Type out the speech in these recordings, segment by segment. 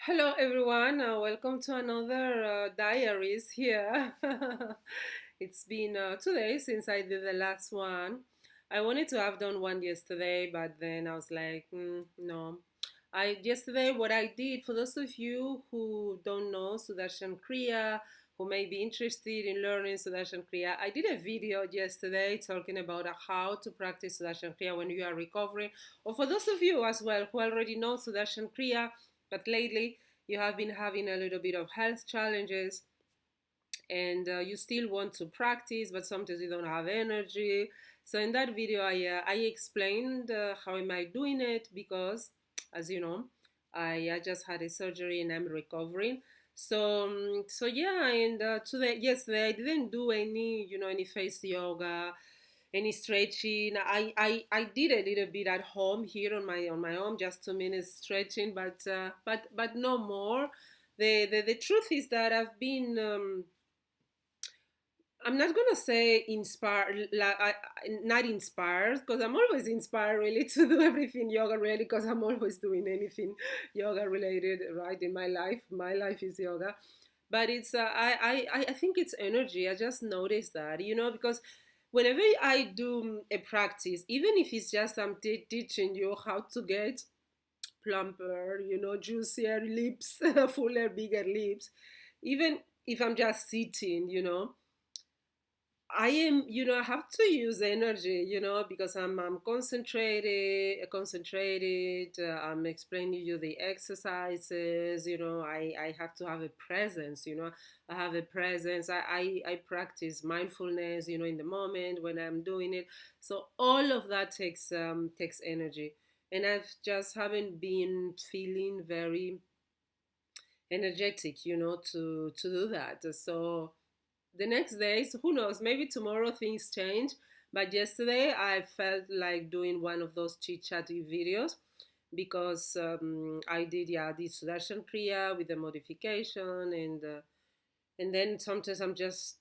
Hello, everyone. Welcome to another diaries here. It's been 2 days since I did the last one. I wanted to have done one yesterday, but then I was like, no. I yesterday what I did for those of you who don't know Sudarshan Kriya, who may be interested in learning Sudarshan Kriya, I did a video yesterday talking about how to practice Sudarshan Kriya when you are recovering, or for those of you as well who already know Sudarshan Kriya but lately you have been having a little bit of health challenges and you still want to practice, but sometimes you don't have energy. So in that video, I explained how am I doing it because, as you know, I just had a surgery and I'm recovering. So yeah, and today, yesterday I didn't do any face yoga, any stretching. I did a little bit at home here on my own, just 2 minutes stretching, but no more. The truth is that I'm not gonna say inspired, like not inspired, because I'm always inspired really to do everything yoga really, because I'm always doing anything yoga related, right? In my life, my life is yoga, but it's I think it's energy. I just noticed that, because whenever I do a practice, even if it's just I'm teaching you how to get plumper, juicier lips, fuller, bigger lips, even if I'm just sitting, I have to use energy, because I'm concentrated. I'm explaining you the exercises, I have to have a presence, I have a presence. I practice mindfulness, in the moment when I'm doing it. So all of that takes energy. And I've just haven't been feeling very energetic, to do that. So the next day, so who knows, maybe tomorrow things change. But yesterday I felt like doing one of those chit chatty videos because I did, yeah, the Sudarshan Kriya with the modification, and then sometimes I'm just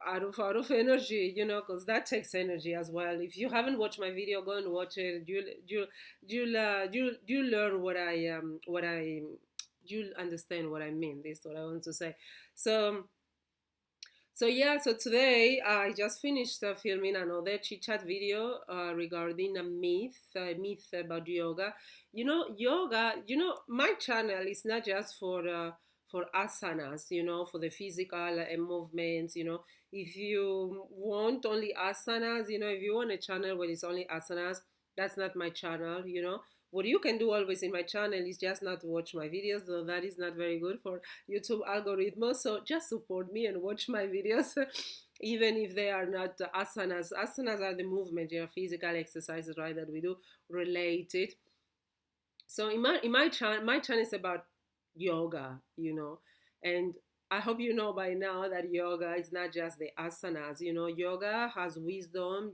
out of energy, because that takes energy as well. If you haven't watched my video, go and watch it. You'll learn you'll understand what I mean. This is what I want to say. So yeah, so today I just finished filming another chit chat video regarding a myth about yoga. Yoga, my channel is not just for asanas, for the physical movements. If you want only asanas, if you want a channel where it's only asanas, that's not my channel. What you can do always in my channel is just not watch my videos, though that is not very good for YouTube algorithms. So just support me and watch my videos, even if they are not asanas. Asanas are the movement, physical exercises, right, that we do related. So my channel is about yoga, and I hope you know by now that yoga is not just the asanas. Yoga has wisdom.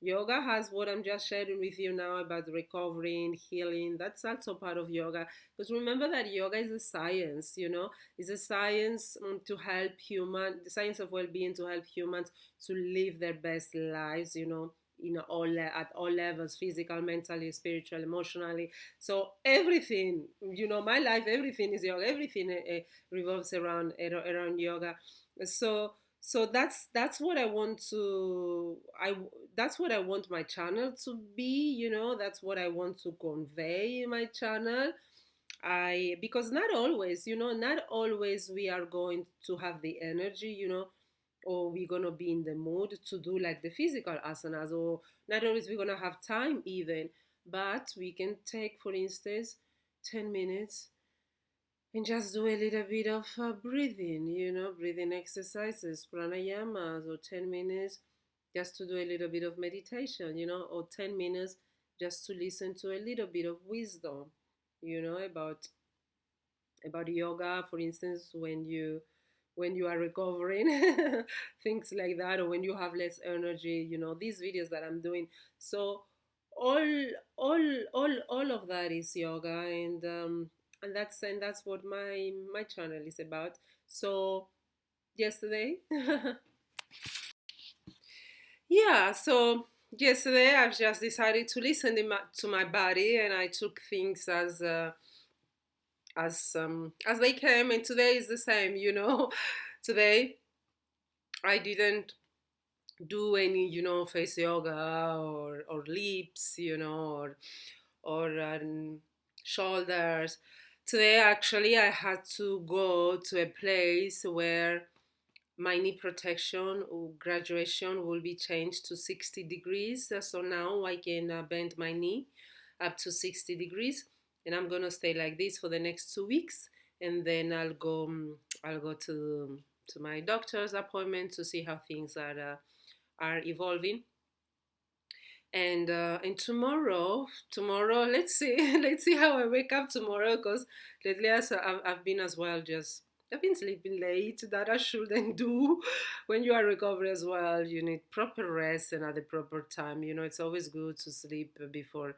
Yoga has what I'm just sharing with you now about recovering, healing. That's also part of yoga. Because remember that yoga is a science. It's a science to help the science of well-being, to help humans to live their best lives. At all levels, physical, mentally, spiritual, emotionally. So everything, my life, everything is yoga. Everything revolves around yoga. So that's what I want to I that's what I want my channel to be. That's what I want to convey in my channel. I Because not always we are going to have the energy, or we're gonna be in the mood to do like the physical asanas, or not always we're gonna have time even. But we can take, for instance, 10 minutes and just do a little bit of breathing, breathing exercises, pranayamas, or 10 minutes just to do a little bit of meditation, or 10 minutes just to listen to a little bit of wisdom, about yoga, for instance, when you are recovering, things like that, or when you have less energy, these videos that I'm doing. So all all of that is yoga, and that's what my channel is about. So yesterday, yeah, so yesterday I've just decided to listen to my body, and I took things as they came, and today is the same, today I didn't do any, face yoga or lips, or shoulders. Today, actually, I had to go to a place where my knee protection or graduation will be changed to 60 degrees. So now I can bend my knee up to 60 degrees, and I'm gonna stay like this for the next 2 weeks, and then I'll go to my doctor's appointment to see how things are evolving. And tomorrow, let's see, let's see how I wake up tomorrow. Because lately, I've been as well. Just I've been sleeping late. That I shouldn't do. When you are recovered as well, you need proper rest and at the proper time. It's always good to sleep before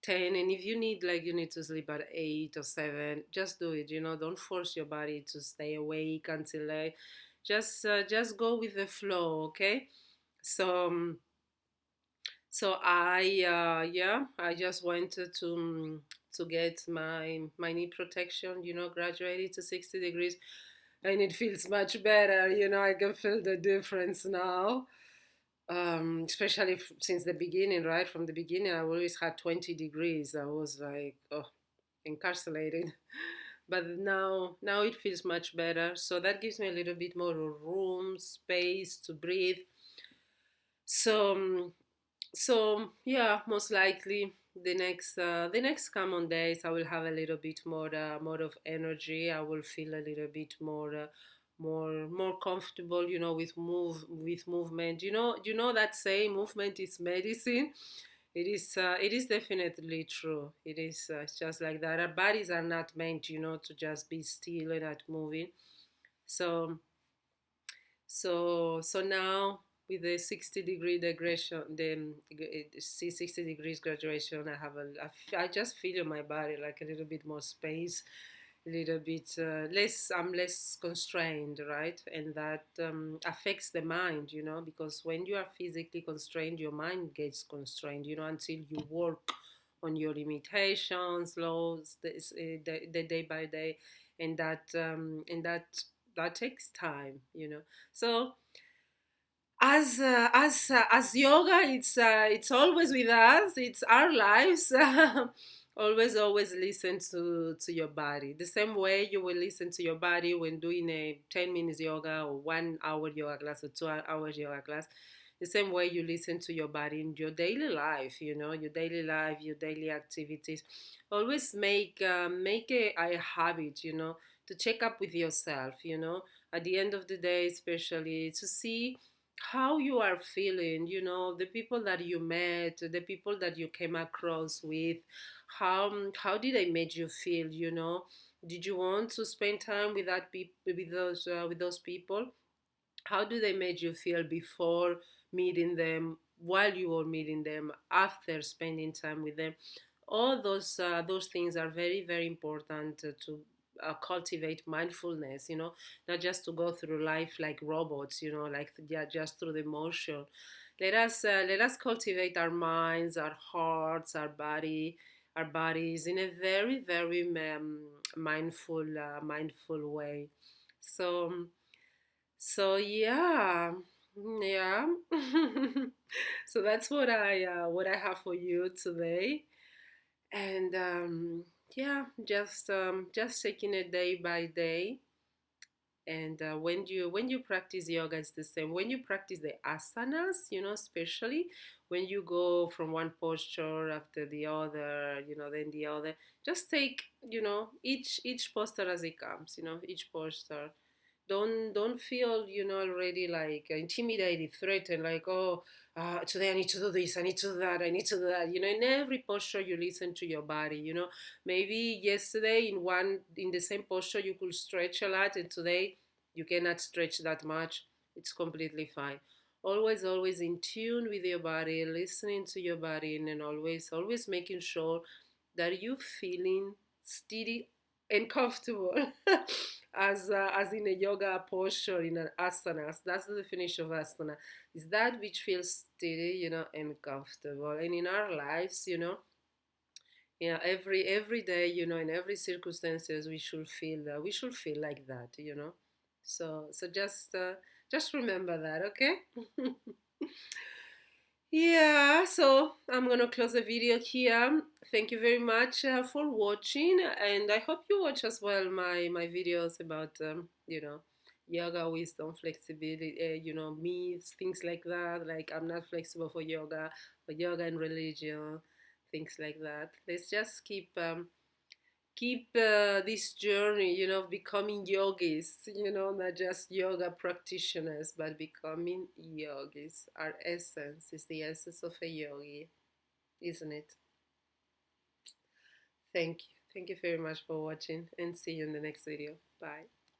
10. And if you need to sleep at 8 or 7, just do it. Don't force your body to stay awake until late. Just go with the flow, okay? So. So I just wanted to get my knee protection, graduated to 60 degrees, and it feels much better. I can feel the difference now. Especially since the beginning, right? From the beginning, I always had 20 degrees. I was like, oh, incarcerated. But now it feels much better. So that gives me a little bit more room, space to breathe. So so yeah, most likely the next common days I will have a little bit more of energy. I will feel a little bit more comfortable, with movement. That saying, movement is medicine. It is definitely true. It's just like that. Our bodies are not meant, to just be still and not moving. So so now with the 60-degree degradation, the 60 degrees graduation, I just feel in my body like a little bit more space, a little bit less. I'm less constrained, right? And that affects the mind, because when you are physically constrained, your mind gets constrained, until you work on your limitations, laws, the day by day, and that takes time. So as yoga, it's always with us. It's our lives. Always listen to your body. The same way you will listen to your body when doing a 10 minutes yoga or 1 hour yoga class or 2 hours yoga class. The same way you listen to your body in your daily life. Your daily life, your daily activities. Always make a habit. To check up with yourself. At the end of the day, especially to see how you are feeling, the people that you met, the people that you came across with, how did they make you feel, did you want to spend time with with those people? How do they make you feel before meeting them, while you were meeting them, after spending time with them? All those things are very, very important to cultivate mindfulness, not just to go through life like robots, like, yeah, just through the motion. Let us cultivate our minds, our hearts, our bodies in a very, very mindful way. So so yeah, yeah. So that's what I have for you today, and yeah, just taking it day by day. And when you practice yoga, it's the same. When you practice the asanas, especially when you go from one posture after the other, then the other, just take, each posture as it comes, each posture. Don't feel, already like intimidated, threatened, like, oh, today I need to do this, I need to do that, I need to do that. In every posture you listen to your body. Maybe yesterday in the same posture you could stretch a lot, and today you cannot stretch that much. It's completely fine. Always in tune with your body, listening to your body, and then always making sure that you feeling steady and comfortable. As in a yoga posture, in an asana. That's the definition of asana. Is that which feels steady, and comfortable. And in our lives, Yeah, every day, in every circumstances, we should feel like that, So just remember that, okay? Yeah, so I'm gonna close the video here. Thank you very much for watching, and I hope you watch as well my videos about yoga, wisdom, flexibility, myths, things like that. Like I'm not flexible for yoga and religion, things like that. Let's just keep this journey, becoming yogis, not just yoga practitioners, but becoming yogis. Our essence is the essence of a yogi, isn't it? Thank you. Thank you very much for watching, and see you in the next video. Bye.